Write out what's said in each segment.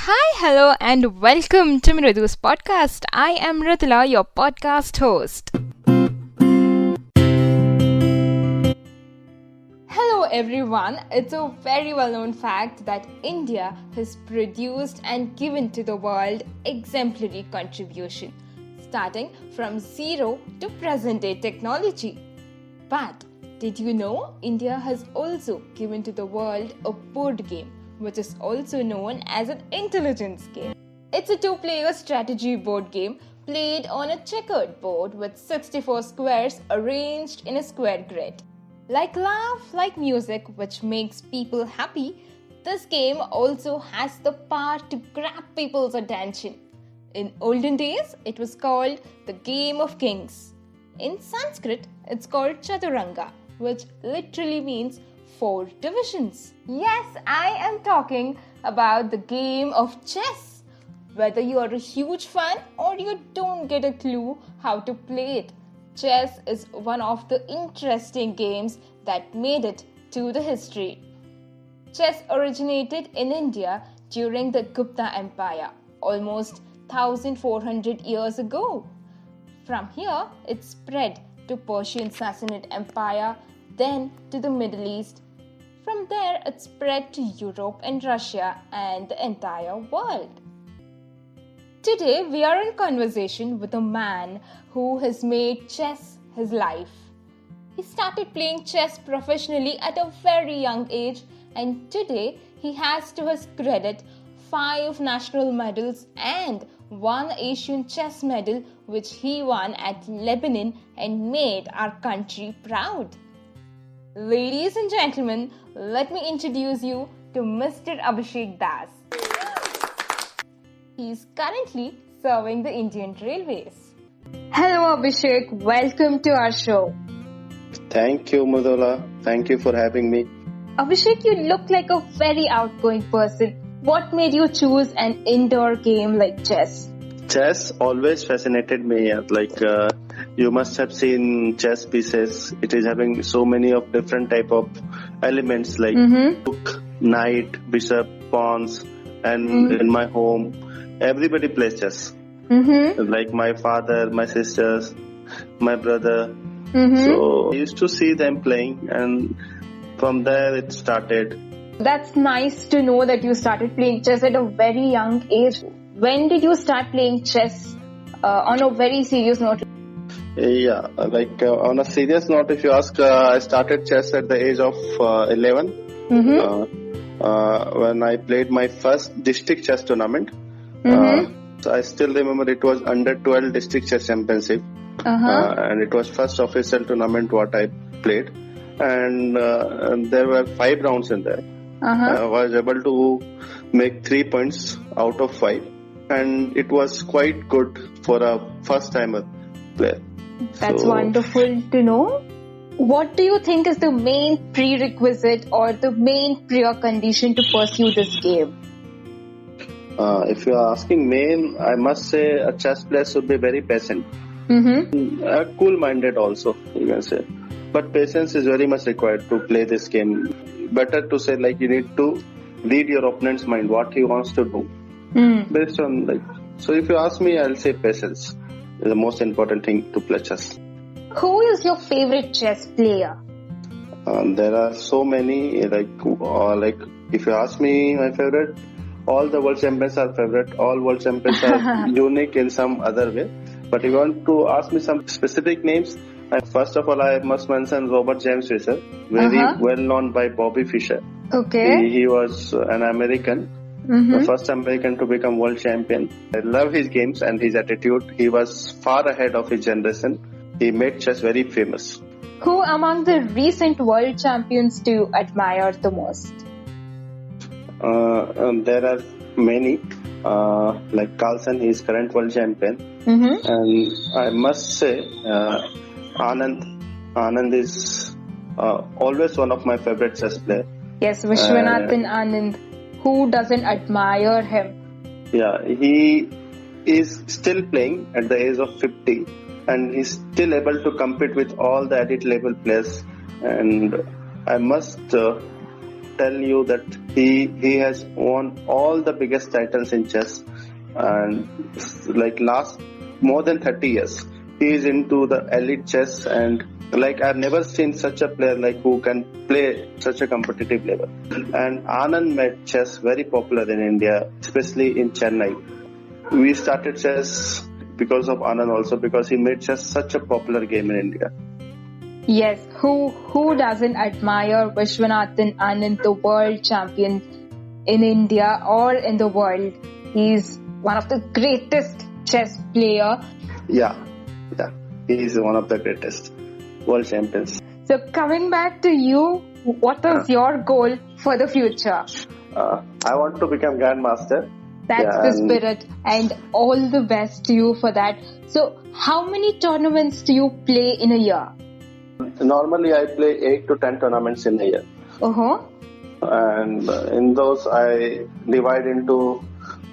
Hi, hello, and welcome to Mridu's podcast. I am Ritila, your podcast host. Hello, everyone. It's a very well known fact that India has produced and given to the world exemplary contribution, starting from zero to present day technology. But did you know India has also given to the world a board game, which is also known as an intelligence game? It's a two-player strategy board game played on a checkered board with 64 squares arranged in a square grid. Like laugh, like music, which makes people happy, this game also has the power to grab people's attention. In olden days, it was called the Game of Kings. In Sanskrit, it's called Chaturanga, which literally means 4 divisions. Yes, I am talking about the game of chess. Whether you are a huge fan or you don't get a clue how to play it, chess is one of the interesting games that made it to the history. Chess originated in India during the Gupta Empire, almost 1400 years ago. From here, it spread to Persian Sassanid Empire, then to the Middle East. From there, it spread to Europe and Russia and the entire world. Today, we are in conversation with a man who has made chess his life. He started playing chess professionally at a very young age, and today he has to his credit 5 national medals and 1 Asian chess medal which he won at Lebanon and made our country proud. Ladies and gentlemen, let me introduce you to Mr. Abhishek Das. He is currently serving the Indian Railways. Hello Abhishek, welcome to our show. Thank you, Mudula. Thank you for having me. Abhishek, you look like a very outgoing person. What made you choose an indoor game like chess? Chess always fascinated me. You must have seen chess pieces. It is having so many of different type of elements like rook, knight, bishop, pawns, and in my home, everybody plays chess. Like my father, my sisters, my brother. So I used to see them playing, and from there it started. That's nice to know that you started playing chess at a very young age. When did you start playing chess on a very serious note? On a serious note, if you ask, I started chess at the age of 11 when I played my first district chess tournament. So I still remember it was under 12 district chess championship, and it was first official tournament what I played, and there were 5 rounds in there. I was able to make 3 points out of 5, and it was quite good for a first timer player. That's wonderful to know. What do you think is the main prerequisite or the main precondition to pursue this game? If you are asking main, I must say a chess player should be very patient. Cool-minded also, you can say. But patience is very much required to play this game. Better to say you need to read your opponent's mind, what he wants to do. Based on so if you ask me, I'll say patience is the most important thing to play chess. Who is your favorite chess player? There are so many. If you ask me, my favorite, all the world champions are favorite. All world champions are unique in some other way. But if you want to ask me some specific names, first of all, I must mention Robert James Fischer, very well known by Bobby Fischer. Okay. He was an American, the first American to become world champion. I love his games and his attitude. He was far ahead of his generation. He made chess very famous. Who among the recent world champions do you admire the most? There are many. Like Carlsen, he is current world champion. And I must say, Anand. Anand is always one of my favorite chess players. Yes, Vishwanathan Anand. Who doesn't admire him? Yeah, he is still playing at the age of 50, and he's still able to compete with all the elite level players. And I must tell you that he has won all the biggest titles in chess, and like last more than 30 years he is into the elite chess, and like I've never seen such a player like who can play such a competitive level. And Anand made chess very popular in India, especially in Chennai. We started chess because of Anand also, because he made chess such a popular game in India. Yes, who doesn't admire Vishwanathan Anand, the world champion in India or in the world? He's one of the greatest chess player. Yeah, he is one of the greatest world champions. So coming back to you, what is your goal for the future? I want to become Grandmaster. That's the spirit, and all the best to you for that. So how many tournaments do you play in a year? Normally I play 8 to 10 tournaments in a year. And in those I divide into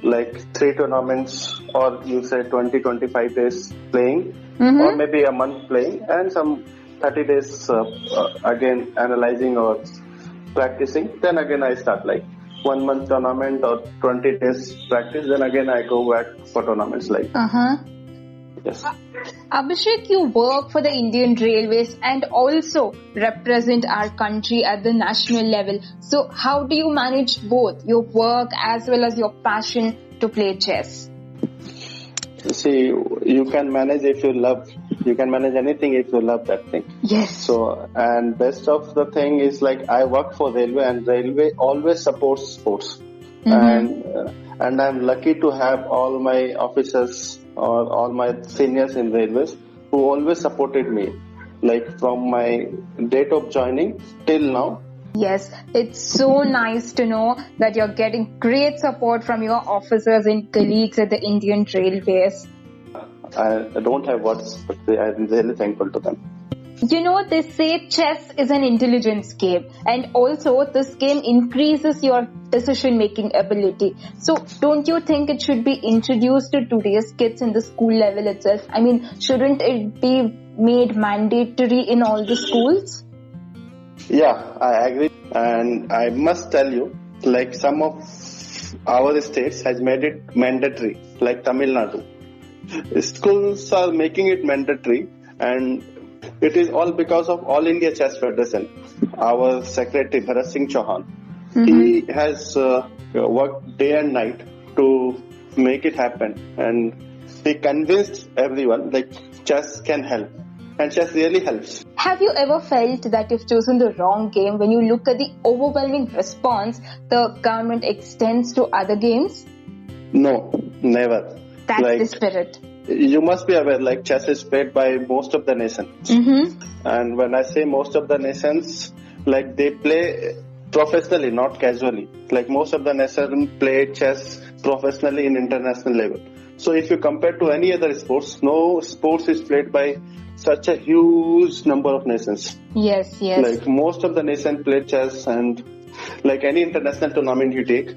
like 3 tournaments, or you say 20-25 days playing, or maybe a month playing, and some 30 days again analyzing or practicing. Then again I start like 1 month tournament or 20 days practice. Then again I go back for tournaments like. Yes. Abhishek, you work for the Indian Railways and also represent our country at the national level. So how do you manage both your work as well as your passion to play chess? See, you can manage if you love. You can manage anything if you love that thing. Yes. So, and best of the thing is like I work for Railway, and Railway always supports sports. And I'm lucky to have all my officers or all my seniors in Railways who always supported me, like from my date of joining till now. Yes, it's so nice to know that you're getting great support from your officers and colleagues at the Indian Railways. I don't have words, but I'm really thankful to them. You know, they say chess is an intelligence game, and also this game increases your decision-making ability. So don't you think it should be introduced to today's kids in the school level itself? I mean, shouldn't it be made mandatory in all the schools? Yeah, I agree. And I must tell you, like some of our states has made it mandatory, like Tamil Nadu. Schools are making it mandatory, and it is all because of All India Chess Federation. Our secretary, Bharat Singh Chauhan, he has worked day and night to make it happen. And he convinced everyone like chess can help. And chess really helps. Have you ever felt that you've chosen the wrong game when you look at the overwhelming response the government extends to other games? No, never. That's the spirit. You must be aware, like chess is played by most of the nations. And when I say most of the nations, like they play professionally, not casually. Like most of the nations play chess professionally in international level. So if you compare to any other sports, no sports is played by such a huge number of nations. Yes. Like most of the nations play chess, and like any international tournament you take,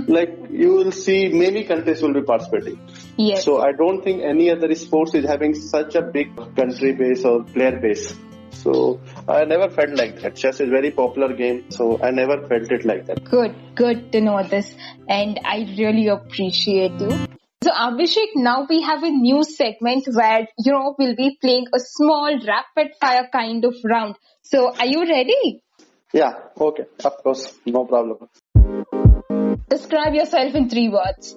like you will see many countries will be participating. Yes. So I don't think any other sports is having such a big country base or player base. So I never felt like that. Chess is a very popular game, so I never felt it like that. Good to know this, and I really appreciate you. So Abhishek, now we have a new segment where, we'll be playing a small rapid fire kind of round. So are you ready? Yeah, okay, of course, no problem. Describe yourself in 3 words.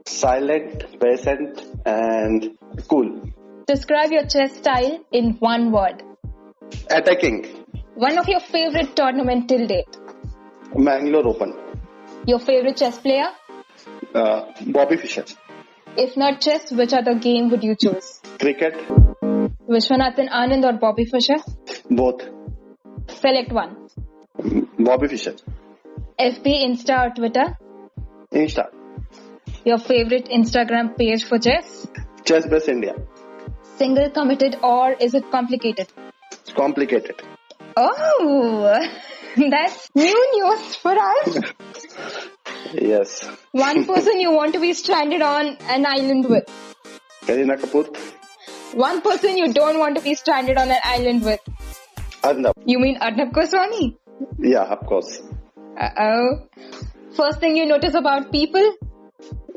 Silent, patient, and cool. Describe your chess style in 1 word. Attacking. One of your favorite tournament till date. Mangalore Open. Your favorite chess player? Bobby Fischer. If not chess, which other game would you choose? Cricket. Vishwanathan Anand or Bobby Fischer? Both. Select one. Bobby Fischer. FB, Insta or Twitter? Insta. Your favorite Instagram page for chess? Chess Base India. Single committed or is it complicated? It's complicated. Oh, that's new news for us. Yes. One person you want to be stranded on an island with? Kareena Kapoor. One person you don't want to be stranded on an island with? Arnab. You mean Arnab Goswami? Yeah, of course. Uh-oh. First thing you notice about people?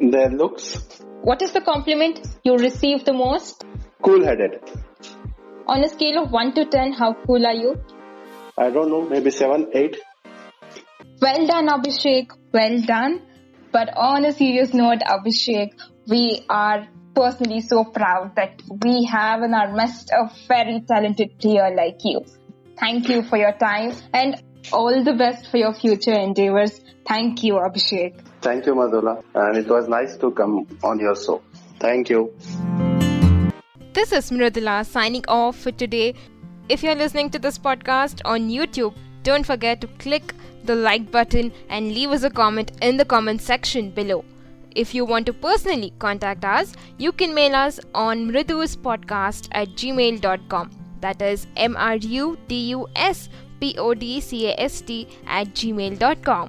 Their looks, What is the compliment you receive the most? cool-headed. On a scale of 1 to 10, how cool are you? I don't know, maybe 7, 8. Well done, Abhishek. Well done. But on a serious note, Abhishek, we are personally so proud that we have in our midst a very talented player like you. Thank you for your time and all the best for your future endeavors. Thank you, Abhishek. Thank you, Madhula. And it was nice to come on your show. Thank you. This is Mridula signing off for today. If you're listening to this podcast on YouTube, don't forget to click the like button and leave us a comment in the comment section below. If you want to personally contact us, you can mail us on mriduspodcast@gmail.com. That is MRUDUSPODCAST@gmail.com.